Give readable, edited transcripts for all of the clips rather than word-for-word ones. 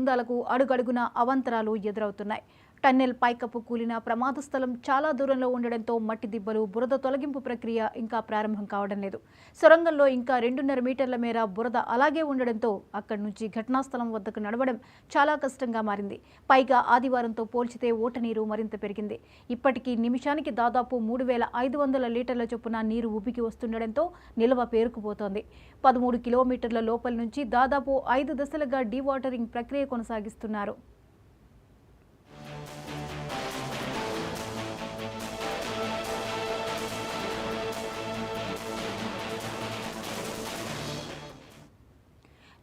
బృందాలకు అడుగడుగున అవాంతరాలు ఎదురవుతున్నాయి. టన్నెల్ పైకప్పు కూలిన ప్రమాద స్థలం చాలా దూరంలో ఉండడంతో మట్టి దిబ్బలు, బురద తొలగింపు ప్రక్రియ ఇంకా ప్రారంభం కావడం లేదు. సొరంగంలో ఇంకా 2.5 మీటర్ల మేర బురద అలాగే ఉండడంతో అక్కడి నుంచి ఘటనా స్థలం వద్దకు నడవడం చాలా కష్టంగా మారింది. పైగా ఆదివారంతో పోల్చితే ఓటనీరు మరింత పెరిగింది. ఇప్పటికీ నిమిషానికి దాదాపు 3,500 లీటర్ల చొప్పున నీరు ఉబికి వస్తుండడంతో నిల్వ పేరుకుపోతోంది. 13 కిలోమీటర్ల లోపల నుంచి దాదాపు 5 దశలుగా డీవాటరింగ్ ప్రక్రియ కొనసాగిస్తున్నారు.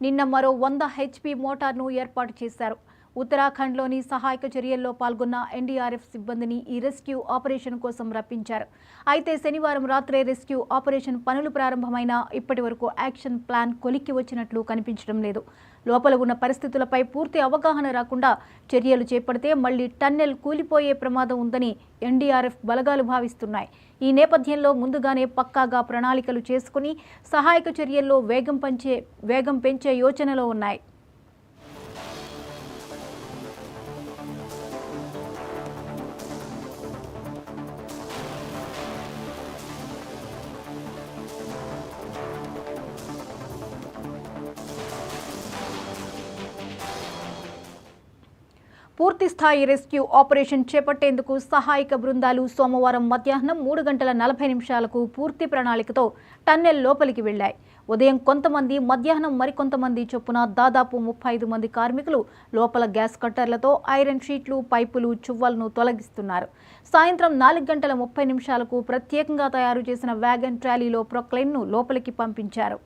నిన్న మరో 100 HP మోటార్ను ఏర్పాటు చేశారు. ఉత్తరాఖండ్లోని సహాయక చర్యల్లో పాల్గొన్న ఎన్డీఆర్ఎఫ్ సిబ్బందిని ఈ రెస్క్యూ ఆపరేషన్ కోసం రప్పించారు. అయితే శనివారం రాత్రే రెస్క్యూ ఆపరేషన్ పనులు ప్రారంభమైనా ఇప్పటి వరకు యాక్షన్ ప్లాన్ కొలిక్కి వచ్చినట్లు కనిపించడం లేదు. లోపల ఉన్న పరిస్థితులపై పూర్తి అవగాహన రాకుండా చర్యలు చేపడితే మళ్లీ టన్నెల్ కూలిపోయే ప్రమాదం ఉందని ఎన్డీఆర్ఎఫ్ బలగాలు భావిస్తున్నాయి. ఈ నేపథ్యంలో ముందుగానే పక్కాగా ప్రణాళికలు చేసుకుని సహాయక చర్యల్లో వేగం పెంచే యోచనలో ఉన్నాయి. పూర్తిస్థాయి రెస్క్యూ ఆపరేషన్ చేపట్టేందుకు సహాయక బృందాలు సోమవారం మధ్యాహ్నం 3:40 పూర్తి ప్రణాళికతో టన్నెల్ లోపలికి వెళ్లాయి. ఉదయం కొంతమంది, మధ్యాహ్నం మరికొంతమంది చొప్పున దాదాపు 35 మంది కార్మికులు లోపల గ్యాస్ కట్టర్లతో ఐరన్ షీట్లు, పైపులు, చువ్వలను తొలగిస్తున్నారు. సాయంత్రం 4:30 ప్రత్యేకంగా తయారు చేసిన వ్యాగన్ ట్రాలీలో ప్రొక్లైన్ను లోపలికి పంపించారు.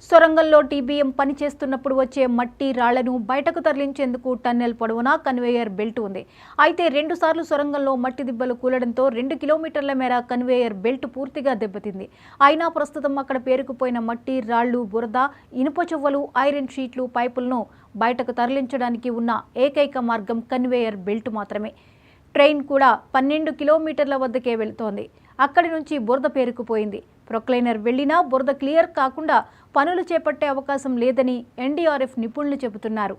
సొరంగంలో టీబీఎం పనిచేస్తున్నప్పుడు వచ్చే మట్టి, రాళ్లను బయటకు తరలించేందుకు టన్నెల్ పొడవునా కన్వేయర్ బెల్ట్ ఉంది. అయితే 2 సార్లు సొరంగంలో మట్టి దిబ్బలు కూలడంతో 2 కిలోమీటర్ల మేర కన్వేయర్ బెల్ట్ పూర్తిగా దెబ్బతింది. అయినా ప్రస్తుతం అక్కడ పేరుకుపోయిన మట్టి, రాళ్లు, బురద, ఇనుప చువ్వలు, ఐరన్ షీట్లు, పైపులను బయటకు తరలించడానికి ఉన్న ఏకైక మార్గం కన్వేయర్ బెల్ట్ మాత్రమే. ట్రైన్ కూడా 12 కిలోమీటర్ల వద్దకే వెళుతోంది. అక్కడి నుంచి బురద పేరుకుపోయింది. ప్రొక్లైనర్ వెళ్లినా బురద క్లియర్ కాకుండా పనులు చేపట్టే అవకాశం లేదని ఎన్డీఆర్ఎఫ్ నిపుణులు చెబుతున్నారు.